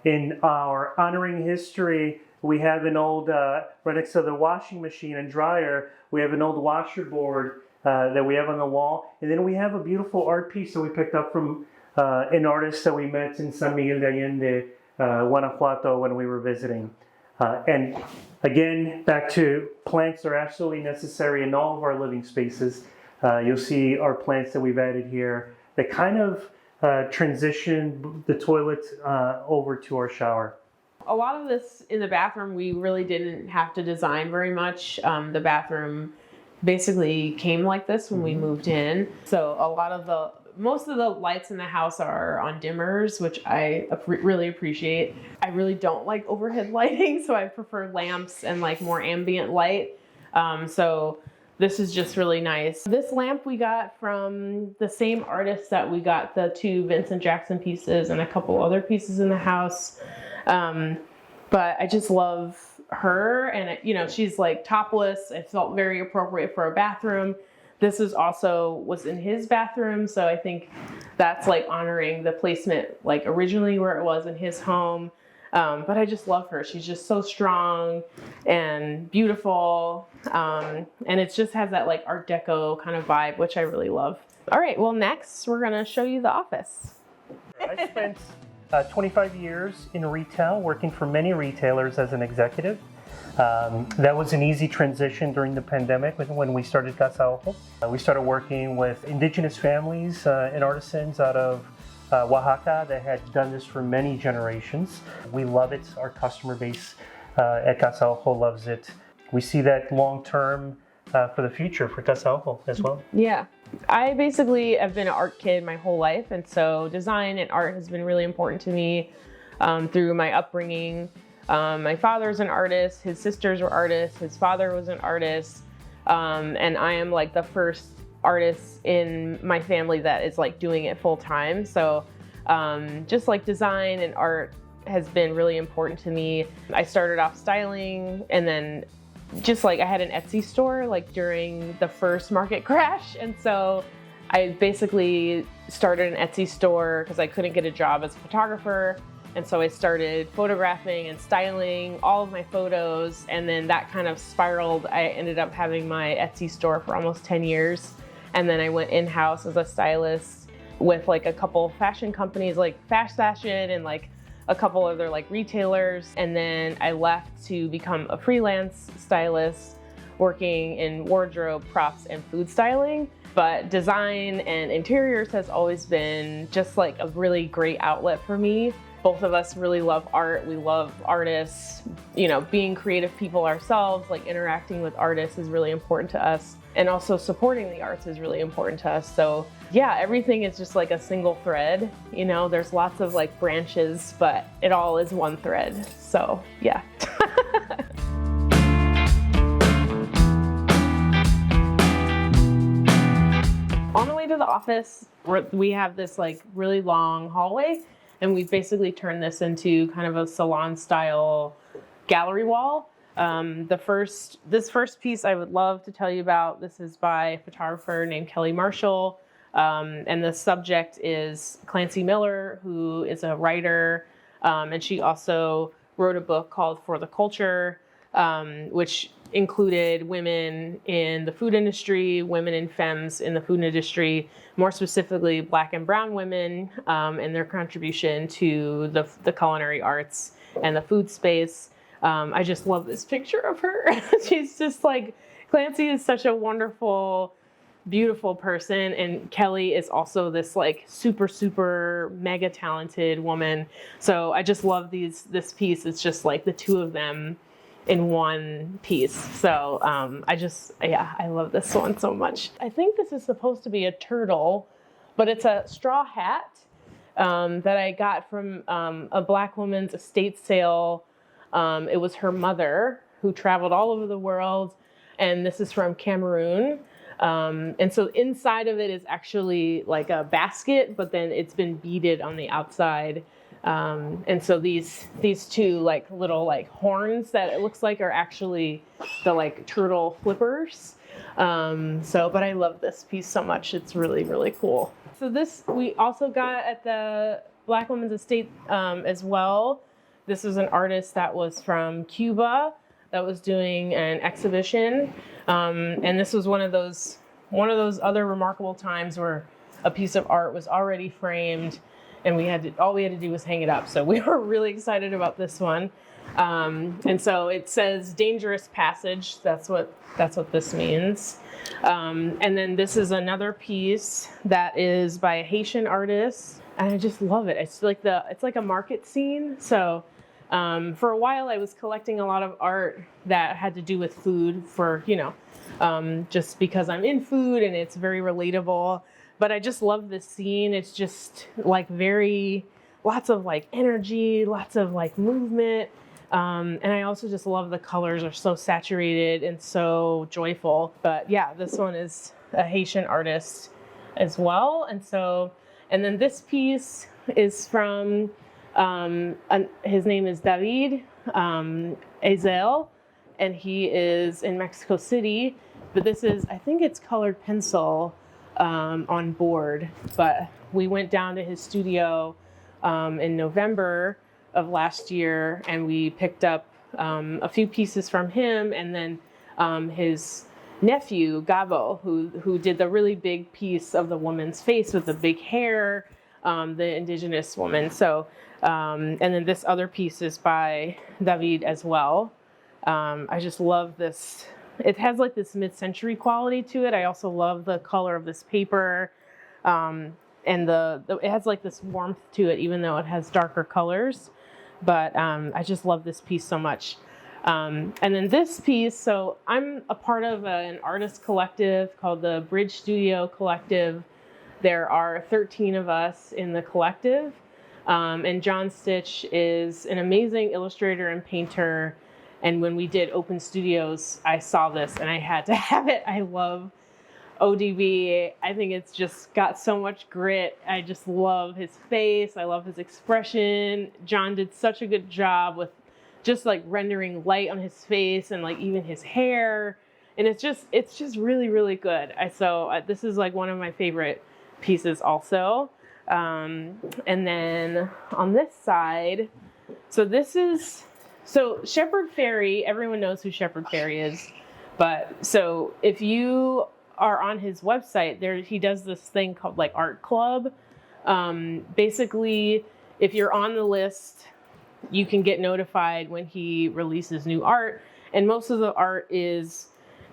In our honoring history, we have an old, right next to the washing machine and dryer, we have an old washer board that we have on the wall. And then we have a beautiful art piece that we picked up from an artist that we met in San Miguel de Allende, Guanajuato, when we were visiting. And again, back to plants are absolutely necessary in all of our living spaces. You'll see our plants that we've added here that kind of transition the toilet over to our shower. A lot of this in the bathroom, we really didn't have to design very much. The bathroom basically came like this when we moved in. So most of the lights in the house are on dimmers, which I really appreciate. I really don't like overhead lighting, so I prefer lamps and like more ambient light. So this is just really nice. This lamp we got from the same artist that we got the 2 Vincent Jackson pieces and a couple other pieces in the house. But I just love her, and she's like topless. It felt very appropriate for a bathroom. This was in his bathroom, so I think that's like honoring the placement like originally where it was in his home. But I just love her. She's just so strong and beautiful, and it just has that like Art Deco kind of vibe, which I really love. All right, well next we're gonna show you the office. I spent 25 years in retail, working for many retailers as an executive. That was an easy transition during the pandemic when we started Casa Ojo. We started working with indigenous families and artisans out of Oaxaca that had done this for many generations. We love it. Our customer base at Casa Ojo loves it. We see that long term for the future for Casa Ojo as well. Yeah. I basically have been an art kid my whole life, and so design and art has been really important to me through my upbringing. My father's an artist, his sisters were artists, his father was an artist, and I am like the first artist in my family that is like doing it full time. So just like design and art has been really important to me. I started off styling, and then just like I had an Etsy store like during the first market crash, and so I basically started an Etsy store because I couldn't get a job as a photographer. And so I started photographing and styling all of my photos, and then that kind of spiraled. I ended up having my Etsy store for almost 10 years. And then I went in-house as a stylist with like a couple fashion companies, like fast fashion and like a couple other like retailers. And then I left to become a freelance stylist working in wardrobe, props, and food styling. But design and interiors has always been just like a really great outlet for me. Both of us really love art. We love artists. You know, being creative people ourselves, like interacting with artists is really important to us. And also supporting the arts is really important to us. So yeah, everything is just like a single thread. You know, there's lots of like branches, but it all is one thread. So yeah. On the way to the office, we have this like really long hallway, and we've basically turned this into kind of a salon style gallery wall. This first piece I would love to tell you about. This is by a photographer named Kelly Marshall. And the subject is Clancy Miller, who is a writer. And she also wrote a book called For the Culture, which included women in the food industry, women and femmes in the food industry, more specifically Black and brown women, and their contribution to the culinary arts and the food space. I just love this picture of her. She's just like, Clancy is such a wonderful, beautiful person, and Kelly is also this like super mega talented woman. So I just love this piece. It's just like the two of them in one piece. So I love this one so much. I think this is supposed to be a turtle, but it's a straw hat that I got from a Black woman's estate sale. It was her mother who traveled all over the world, and this is from Cameroon. And so inside of it is actually like a basket, but then it's been beaded on the outside. And so these two like little like horns that it looks like are actually the like turtle flippers. But I love this piece so much. It's really, really cool. So this we also got at the Black Women's Estate as well. This is an artist that was from Cuba that was doing an exhibition. And this was one of those other remarkable times where a piece of art was already framed and all we had to do was hang it up. So we were really excited about this one. And so it says dangerous passage. That's what this means. And then this is another piece that is by a Haitian artist. And I just love it. It's like a market scene. So for a while I was collecting a lot of art that had to do with food for, just because I'm in food and it's very relatable. But I just love this scene. It's just like lots of like energy, lots of like movement. And I also just love the colors are so saturated and so joyful. But yeah, this one is a Haitian artist as well. And then this piece is from, his name is David Ezel, and he is in Mexico City. But I think it's colored pencil on board. But we went down to his studio in November of last year, and we picked up a few pieces from him, and then his nephew Gabo, who did the really big piece of the woman's face with the big hair, the indigenous woman. So and then this other piece is by David as well. I just love this. It has like this mid-century quality to it. I also love the color of this paper, and it has like this warmth to it, even though it has darker colors. But I just love this piece so much. And then this piece, so I'm a part of an artist collective called the Bridge Studio Collective. There are 13 of us in the collective. And John Stitch is an amazing illustrator and painter. And when we did open studios, I saw this and I had to have it. I love ODB. I think it's just got so much grit. I just love his face. I love his expression. John did such a good job with just like rendering light on his face and like even his hair. And it's just really, really good. This is like one of my favorite pieces also. And then on this side, so Shepard Fairey, everyone knows who Shepard Fairey is. But so if you are on his website, he does this thing called like Art Club. Basically, if you're on the list, you can get notified when he releases new art. And most of the art is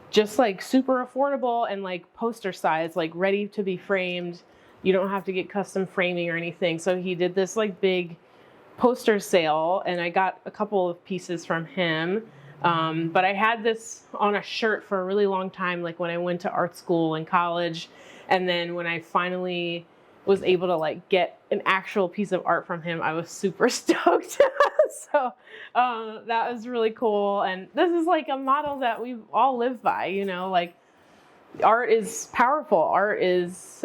just like super affordable and like poster size, like ready to be framed. You don't have to get custom framing or anything. So he did this like big poster sale, and I got a couple of pieces from him. But I had this on a shirt for a really long time, like when I went to art school in college. And then when I finally was able to like get an actual piece of art from him, I was super stoked. So that was really cool. And this is like a model that we all live by, you know, like art is powerful. Art is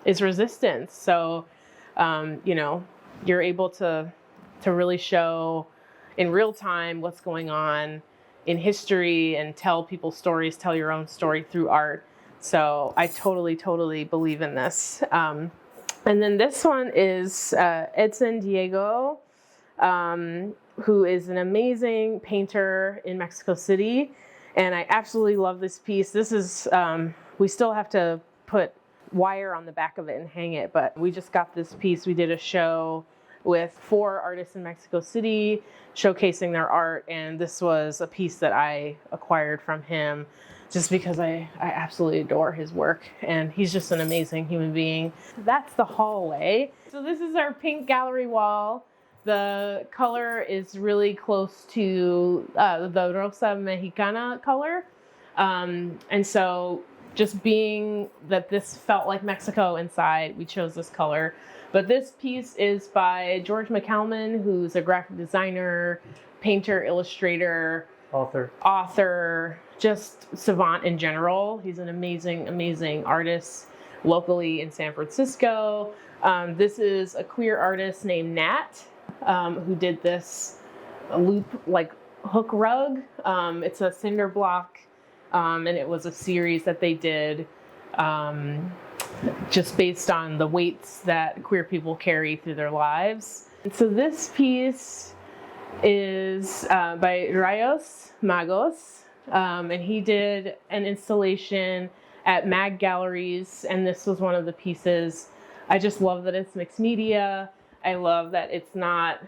resistance. So, you know, you're able to really show in real time what's going on in history and tell people's stories, tell your own story through art. So I totally, totally believe in this. And then this one is Edson Diego, who is an amazing painter in Mexico City. And I absolutely love this piece. This is, we still have to put wire on the back of it and hang it, but we just got this piece. We did a show with 4 artists in Mexico City showcasing their art, and this was a piece that I acquired from him just because I absolutely adore his work, and he's just an amazing human being. That's the hallway. So this is our pink gallery wall. The color is really close to the Rosa Mexicana color, and so just being that this felt like Mexico inside, we chose this color. But this piece is by George McCalman, who's a graphic designer, painter, illustrator, author, just savant in general. He's an amazing, amazing artist locally in San Francisco. This is a queer artist named Nat, who did this loop, like hook rug. It's a cinder block, and it was a series that they did just based on the weights that queer people carry through their lives. And so this piece is by Rayos Magos, and he did an installation at Mag Galleries, and this was one of the pieces. I just love that it's mixed media. I love that it's not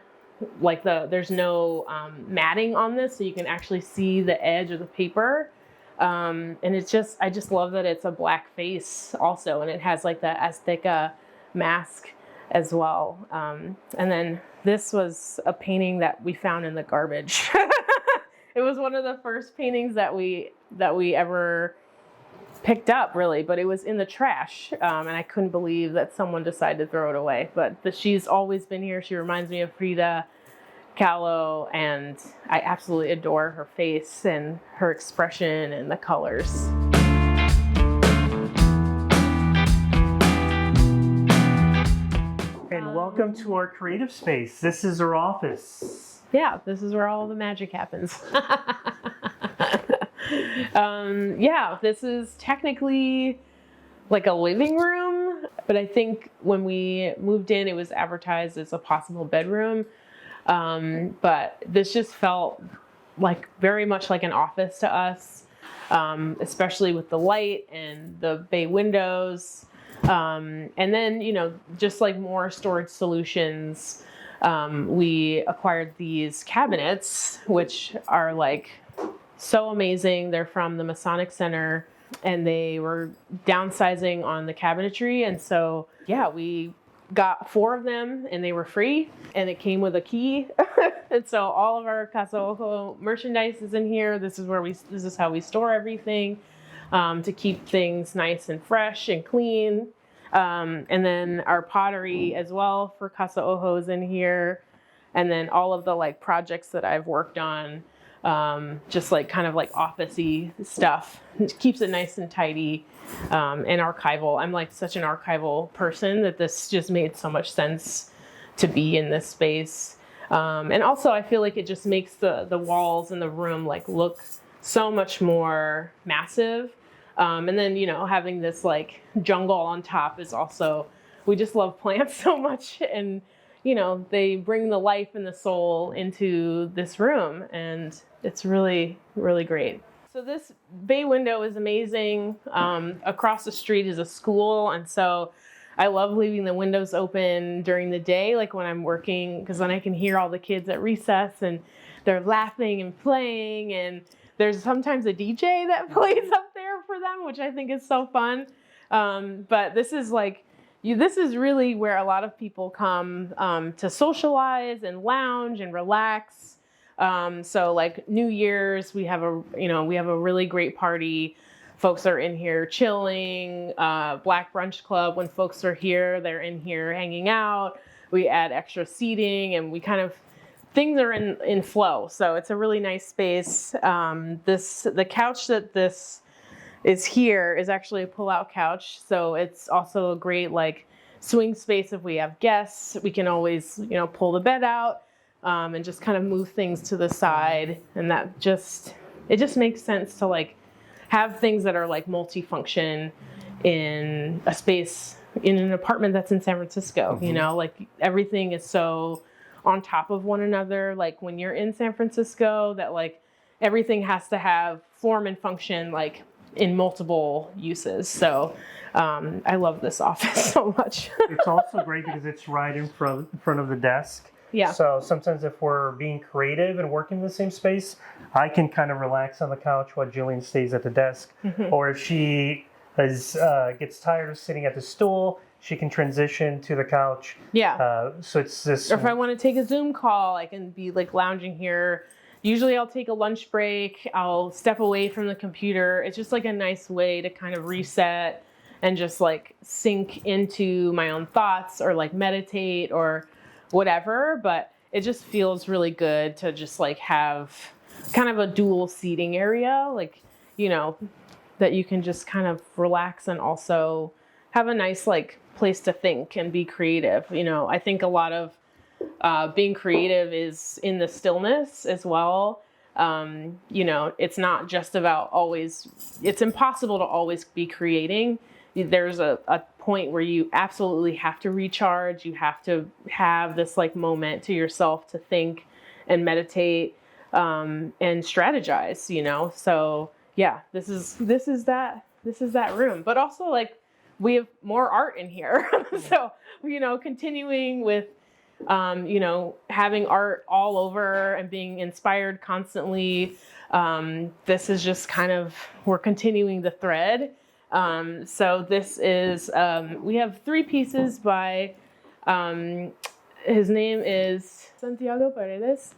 like there's no matting on this, so you can actually see the edge of the paper. And it's just, I just love that it's a black face also, and it has like the Azteca mask as well. And then this was a painting that we found in the garbage. It was one of the first paintings that we ever picked up, really, but it was in the trash, and I couldn't believe that someone decided to throw it away. But she's always been here. She reminds me of Frida Kahlo, and I absolutely adore her face and her expression and the colors. And welcome to our creative space. This is our office. Yeah, this is where all the magic happens. Yeah, this is technically like a living room, but I think when we moved in, it was advertised as a possible bedroom. But this just felt like very much like an office to us, especially with the light and the bay windows. And then, you know, just like more storage solutions, we acquired these cabinets, which are like so amazing. They're from the Masonic Center, and they were downsizing on the cabinetry. And so, yeah, we got 4 of them, and they were free, and it came with a key. And so all of our Casa Ojo merchandise is in here. This is how we store everything, to keep things nice and fresh and clean. And then our pottery as well for Casa Ojo is in here. And then all of the like projects that I've worked on, just like kind of like office-y stuff. It keeps it nice and tidy, and archival. I'm like such an archival person that this just made so much sense to be in this space. And also I feel like it just makes the walls in the room like look so much more massive. And then, you know, having this like jungle on top is also, we just love plants so much, and you know, they bring the life and the soul into this room, and it's really, really great. So this bay window is amazing. Across the street is a school, and so I love leaving the windows open during the day, like when I'm working, because then I can hear all the kids at recess and they're laughing and playing. And there's sometimes a DJ that plays up there for them, which I think is so fun. But this is this is really where a lot of people come to socialize and lounge and relax. So like New Year's, we have a really great party. Folks are in here chilling. Black Brunch Club, when folks are here, they're in here hanging out. We add extra seating, and things are in flow. So it's a really nice space. The couch that this is here is actually a pull-out couch. So it's also a great like swing space if we have guests. We can always pull the bed out and just kind of move things to the side, and it just makes sense to like have things that are like multifunction in a space in an apartment that's in San Francisco. Like everything is so on top of one another. Like when you're in San Francisco, that like everything has to have form and function like in multiple uses. So I love this office so much. It's also great because it's right in front of the desk. Yeah. So sometimes if we're being creative and working in the same space, I can kind of relax on the couch while Jillian stays at the desk. Mm-hmm. Or if she gets tired of sitting at the stool, she can transition to the couch. Yeah. So it's this. Or if I want to take a Zoom call, I can be like lounging here. Usually I'll take a lunch break. I'll step away from the computer. It's just like a nice way to kind of reset and just like sink into my own thoughts or like meditate or whatever. But it just feels really good to just like have kind of a dual seating area, like, that you can just kind of relax and also have a nice like place to think and be creative. I think a lot of being creative is in the stillness as well. It's not just about it's impossible to always be creating. There's a point where you absolutely have to recharge. You have to have this like moment to yourself to think and meditate and strategize, So yeah, this is that room. But also like we have more art in here. So, continuing with having art all over and being inspired constantly. This is just kind of, we're continuing the thread. So this is, we have 3 pieces by, his name is Santoyo Paredes.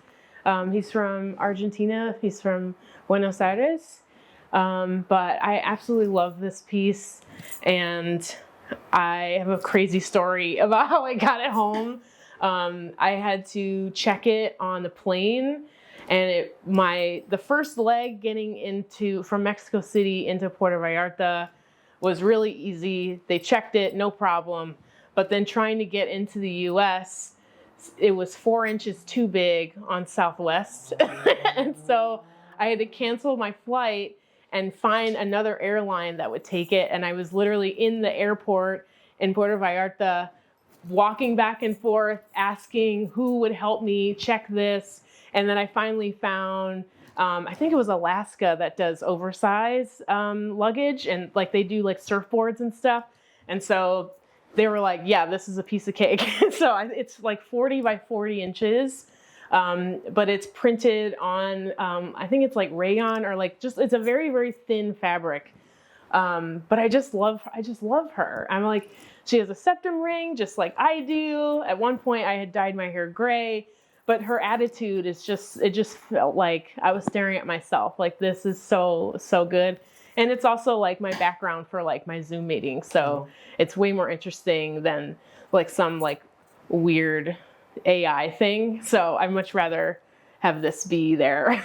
He's from Argentina. He's from Buenos Aires. But I absolutely love this piece, and I have a crazy story about how I got it home. I had to check it on the plane, and the first leg getting from Mexico City into Puerto Vallarta was really easy. They checked it, no problem. But then trying to get into the US, it was 4 inches too big on Southwest. And so I had to cancel my flight and find another airline that would take it. And I was literally in the airport in Puerto Vallarta, walking back and forth, asking who would help me check this. And then I finally found, I think it was Alaska that does oversized luggage, and like they do like surfboards and stuff. And so they were like, yeah, this is a piece of cake. So it's like 40 by 40 inches. But it's printed on, I think it's like rayon or like it's a very, very thin fabric. But I just love her. I'm like, she has a septum ring just like I do. At one point I had dyed my hair gray, but her attitude it just felt like I was staring at myself. Like, this is so, so good. And it's also like my background for like my Zoom meetings. So it's way more interesting than like some like weird AI thing. So I'd much rather have this be there.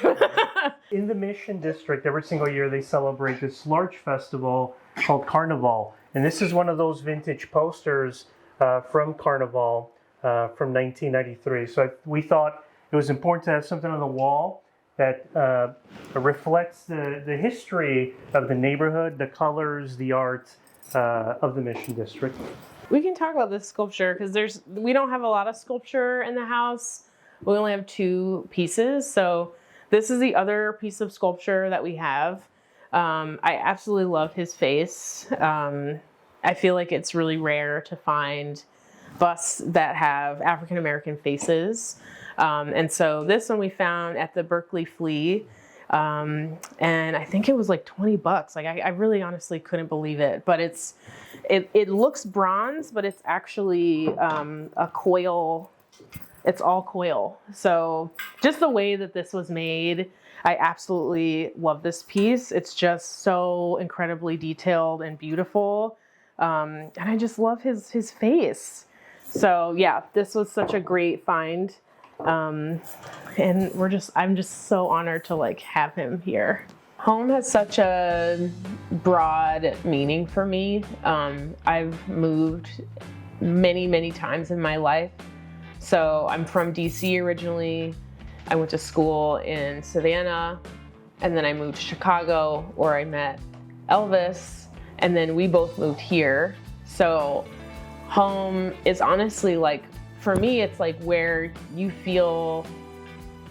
In the Mission District, every single year they celebrate this large festival called Carnival. And this is one of those vintage posters from Carnival from 1993. So we thought it was important to have something on the wall that reflects the history of the neighborhood, the colors, the art of the Mission District. We can talk about this sculpture because we don't have a lot of sculpture in the house. We only have 2 pieces. So this is the other piece of sculpture that we have. I absolutely love his face. I feel like it's really rare to find busts that have African American faces. And so this one we found at the Berkeley Flea. And I think it was like $20. Like I really honestly couldn't believe it, but it looks bronze, but it's actually a coil. It's all coil. So just the way that this was made, I absolutely love this piece. It's just so incredibly detailed and beautiful. And I just love his face. So yeah, this was such a great find. And I'm just so honored to like have him here. Home has such a broad meaning for me. I've moved many, many times in my life. So I'm from DC originally. I went to school in Savannah, and then I moved to Chicago where I met Elvis, and then we both moved here. So home is honestly like, for me, it's like where you feel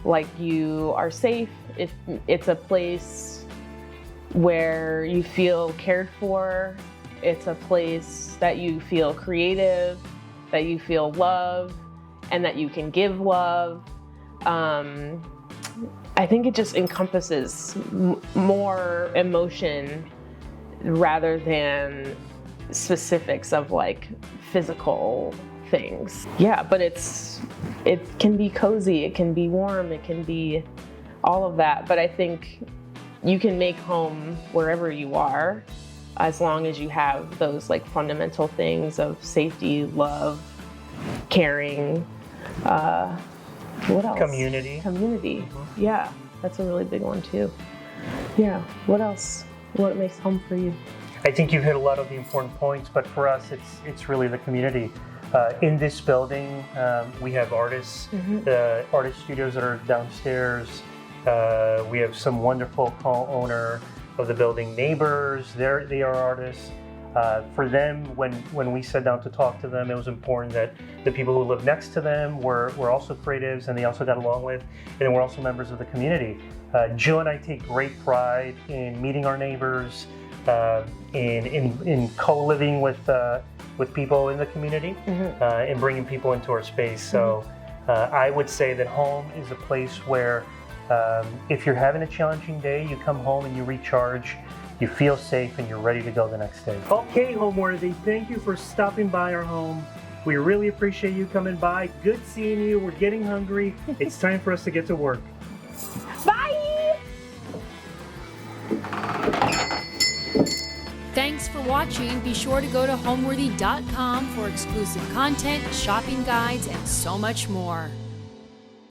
like you are safe. It's a place where you feel cared for. It's a place that you feel creative, that you feel love, and that you can give love. I think it just encompasses more emotion rather than specifics of like physical things. Yeah, but it can be cozy, it can be warm, it can be all of that. But I think you can make home wherever you are, as long as you have those like fundamental things of safety, love, caring, what else? Community. Mm-hmm. Yeah, that's a really big one too. Yeah, what else? What makes home for you? I think you've hit a lot of the important points, but for us, it's really the community. In this building, we have artists, artist studios that are downstairs. We have some wonderful co-owner of the building neighbors. They are artists. For them, when we sat down to talk to them, it was important that the people who live next to them were also creatives, and they also got along with, and then we're also members of the community. Jill and I take great pride in meeting our neighbors, in co-living with people in the community, and bringing people into our space. So I would say that home is a place where if you're having a challenging day, you come home and you recharge, you feel safe, and you're ready to go the next day. Okay, Homeworthy, thank you for stopping by our home. We really appreciate you coming by. Good seeing you. We're getting hungry. It's time for us to get to work. Bye! Thanks for watching. Be sure to go to homeworthy.com for exclusive content, shopping guides, and so much more.